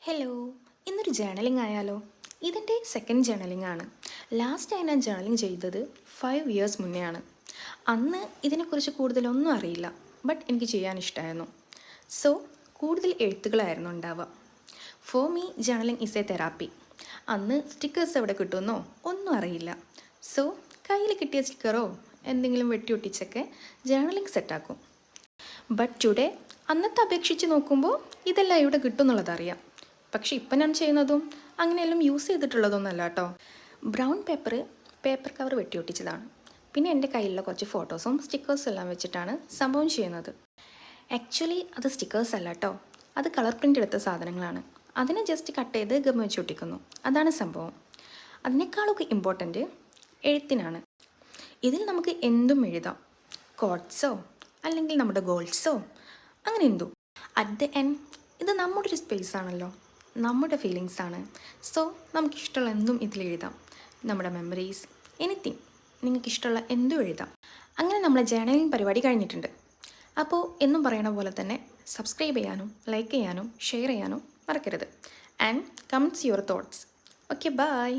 Hello, ഇന്നൊരു journalling ആയാലോ? ഇതിൻ്റെ സെക്കൻഡ് ജേണലിംഗ് ആണ്. ലാസ്റ്റ് ടൈം ഞാൻ ജേണലിംഗ് ചെയ്തത് 5 ഇയേഴ്സ് മുന്നേ ആണ്. അന്ന് ഇതിനെക്കുറിച്ച് കൂടുതലൊന്നും അറിയില്ല, ബട്ട് എനിക്ക് ചെയ്യാൻ ഇഷ്ടമായിരുന്നു. സോ കൂടുതൽ എഴുത്തുകളായിരുന്നു ഉണ്ടാവുക. For me journalling is A therapy. അന്ന് സ്റ്റിക്കേഴ്സ് എവിടെ കിട്ടുമെന്നോ ഒന്നും അറിയില്ല. സോ കയ്യിൽ കിട്ടിയ സ്റ്റിക്കറോ എന്തെങ്കിലും വെട്ടി ഒട്ടിച്ചൊക്കെ ജേണലിംഗ് സെറ്റാക്കും. ബട്ട് ടുഡേ അന്നത്തെ അപേക്ഷിച്ച് നോക്കുമ്പോൾ ഇതെല്ലാം ഇവിടെ കിട്ടും എന്നുള്ളതറിയാം. പക്ഷെ ഇപ്പം ഞാൻ ചെയ്യുന്നതും അങ്ങനെയെല്ലാം യൂസ് ചെയ്തിട്ടുള്ളതൊന്നുമല്ല കേട്ടോ. ബ്രൗൺ പേപ്പർ കവർ വെട്ടിയൊട്ടിച്ചതാണ്. പിന്നെ എൻ്റെ കയ്യിലുള്ള കുറച്ച് ഫോട്ടോസും സ്റ്റിക്കേഴ്സും എല്ലാം വെച്ചിട്ടാണ് സംഭവം ചെയ്യുന്നത്. ആക്ച്വലി അത് സ്റ്റിക്കേഴ്സ് അല്ല കേട്ടോ, അത് കളർ പ്രിൻ്റ് എടുത്ത സാധനങ്ങളാണ്. അതിനെ ജസ്റ്റ് കട്ട് ചെയ്ത് ഗം വെച്ച് ഒട്ടിക്കുന്നു, അതാണ് സംഭവം. അതിനേക്കാളൊക്കെ ഇമ്പോർട്ടൻറ്റ് എഴുത്തിനാണ്. ഇതിൽ നമുക്ക് എന്തും എഴുതാം, കോട്ട്സോ അല്ലെങ്കിൽ നമ്മുടെ ഗോൾസോ അങ്ങനെ എന്തും. അറ്റ് ദ എൻഡ് ഇത് നമ്മുടെ ഒരു സ്പേസ് ആണല്ലോ, നമ്മുടെ ഫീലിങ്സ് ആണ്. സോ നമുക്കിഷ്ടമുള്ള എന്തും ഇതിൽ എഴുതാം. നമ്മുടെ മെമ്മറീസ്, എനിത്തിങ്, നിങ്ങൾക്കിഷ്ടമുള്ള എന്തും എഴുതാം. അങ്ങനെ നമ്മളെ ജേണലിംഗ് പരിപാടി കഴിഞ്ഞിട്ടുണ്ട്. അപ്പോൾ എന്നും പറയണ പോലെ തന്നെ സബ്സ്ക്രൈബ് ചെയ്യാനും ലൈക്ക് ചെയ്യാനും ഷെയർ ചെയ്യാനും മറക്കരുത്. And comments your thoughts. Okay, by.